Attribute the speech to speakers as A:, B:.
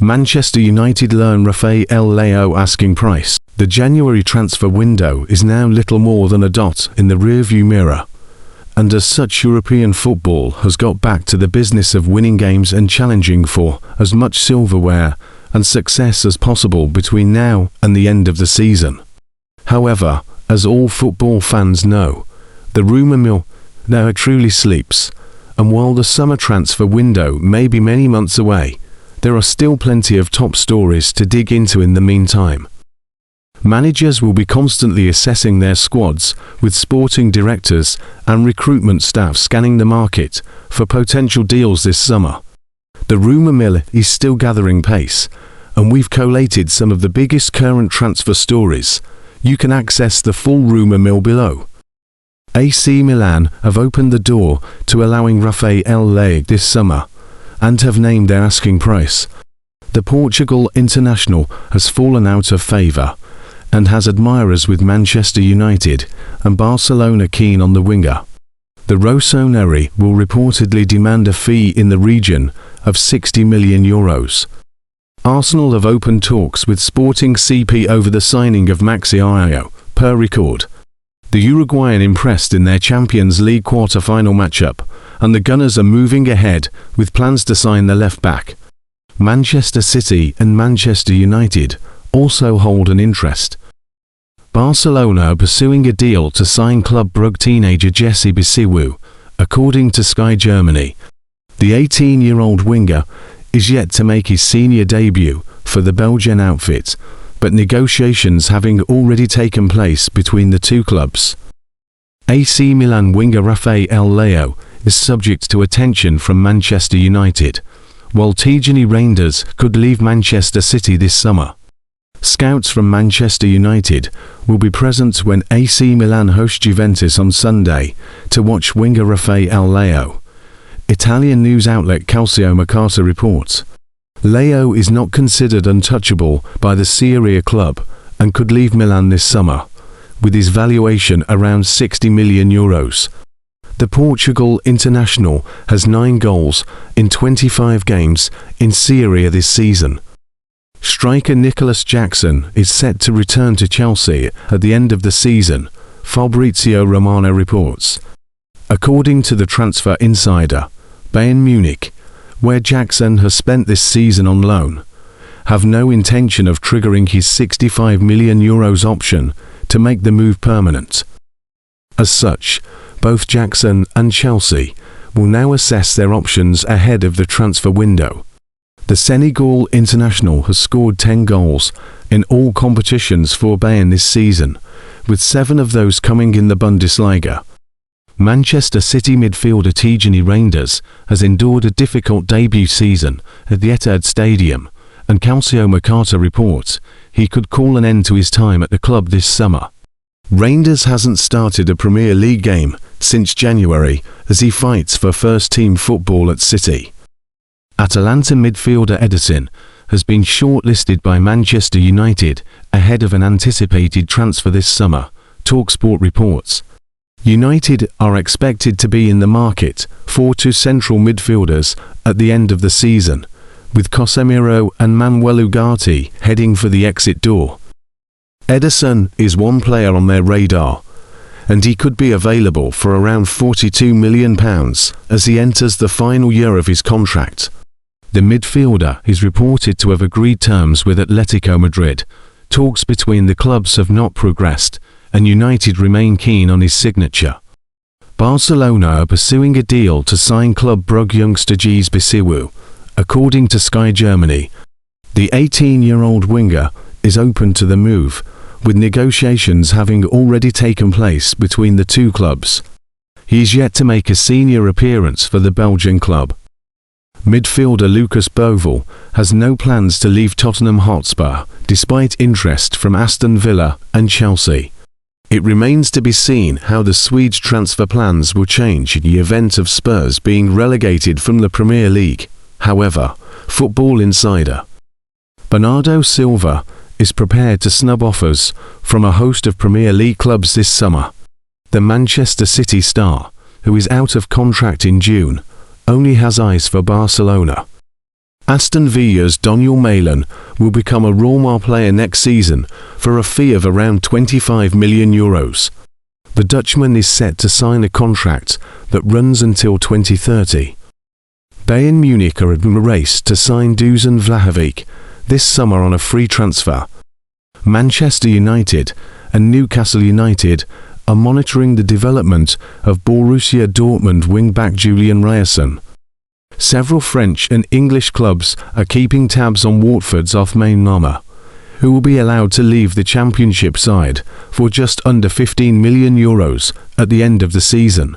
A: Manchester United learn Rafael Leao asking price. The January transfer window is now little more than a dot in the rearview mirror. And as such, European football has got back to the business of winning games and challenging for as much silverware and success as possible between now and the end of the season. However, as all football fans know, the rumour mill now truly sleeps, and while the summer transfer window may be many months away, there are still plenty of top stories to dig into in the meantime. Managers will be constantly assessing their squads, with sporting directors and recruitment staff scanning the market for potential deals this summer. The rumour mill is still gathering pace, and we've collated some of the biggest current transfer stories. You can access the full rumour mill below. AC Milan have opened the door to allowing Rafael Leao this summer, and have named their asking price. The Portugal international has fallen out of favour, and has admirers with Manchester United and Barcelona keen on the winger. The Rossoneri will reportedly demand a fee in the region of €60 million. Arsenal have opened talks with Sporting CP over the signing of Maxi Araujo, per record. The Uruguayan impressed in their Champions League quarter-final matchup, and the Gunners are moving ahead with plans to sign the left-back. Manchester City and Manchester United also hold an interest. Barcelona are pursuing a deal to sign Club Brugge teenager Jesse Bisiwu, according to Sky Germany. The 18-year-old winger is yet to make his senior debut for the Belgian outfit, but negotiations having already taken place between the two clubs. AC Milan winger Rafael Leao is subject to attention from Manchester United, while Tijani Reinders could leave Manchester City this summer. Scouts from Manchester United will be present when AC Milan host Juventus on Sunday to watch winger Rafael Leao. Italian news outlet Calcio Mercato reports. Leao is not considered untouchable by the Serie A club and could leave Milan this summer, with his valuation around €60 million. The Portugal international has 9 goals in 25 games in Serie A this season. Striker Nicolas Jackson is set to return to Chelsea at the end of the season, Fabrizio Romano reports. According to the Transfer Insider, Bayern Munich, where Jackson has spent this season on loan, have no intention of triggering his €65 million option to make the move permanent. As such, both Jackson and Chelsea will now assess their options ahead of the transfer window. The Senegal international has scored 10 goals in all competitions for Bayern this season, with 7 of those coming in the Bundesliga. Manchester City midfielder Tijani Reinders has endured a difficult debut season at the Etihad Stadium, and Calcio Mercato reports he could call an end to his time at the club this summer. Reinders hasn't started a Premier League game since January as he fights for first-team football at City. Atalanta midfielder Ederson has been shortlisted by Manchester United ahead of an anticipated transfer this summer, TalkSport reports. United are expected to be in the market for 2 central midfielders at the end of the season, with Casemiro and Manuel Ugarte heading for the exit door. Ederson is one player on their radar, and he could be available for around £42 million as he enters the final year of his contract. The midfielder is reported to have agreed terms with Atletico Madrid. Talks between the clubs have not progressed, and United remain keen on his signature. Barcelona are pursuing a deal to sign Club Brugge youngster Jesse Bisiwu, according to Sky Germany. The 18-year-old winger is open to the move, with negotiations having already taken place between the two clubs. He is yet to make a senior appearance for the Belgian club. Midfielder Lucas Boval has no plans to leave Tottenham Hotspur, despite interest from Aston Villa and Chelsea. It remains to be seen how the Swedes' transfer plans will change in the event of Spurs being relegated from the Premier League. However, Football Insider Bernardo Silva is prepared to snub offers from a host of Premier League clubs this summer. The Manchester City star, who is out of contract in June, only has eyes for Barcelona. Aston Villa's Daniel Malan will become a Roma player next season for a fee of around €25 million. The Dutchman is set to sign a contract that runs until 2030. Bayern Munich are in a race to sign Dusan Vlahovic this summer on a free transfer. Manchester United and Newcastle United are monitoring the development of Borussia Dortmund wing-back Julian Ryerson. Several French and English clubs are keeping tabs on Watford's off-main Nama, who will be allowed to leave the Championship side for just under €15 million at the end of the season.